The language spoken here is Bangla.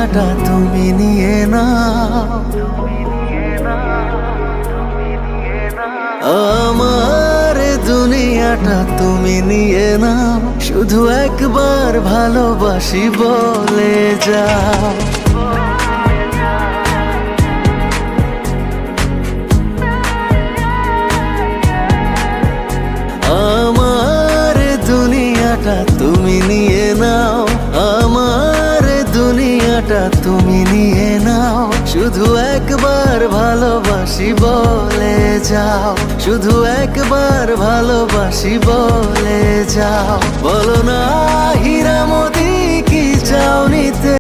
দুনিয়াটা তুমি নিয়ে নাও, আমার দুনিয়াটা তুমি নিয়ে নাও, শুধু একবার ভালোবাসি বলে যাও। আমার দুনিয়াটা তুমি নিয়ে নাও, আমার দুনিয়াটা তুমি নিয়ে নাও, শুধু একবার ভালোবাসি বলে যাও, শুধু একবার ভালোবাসি বলে যাও। বলো না হীরা মোদি কি চাও নিতে।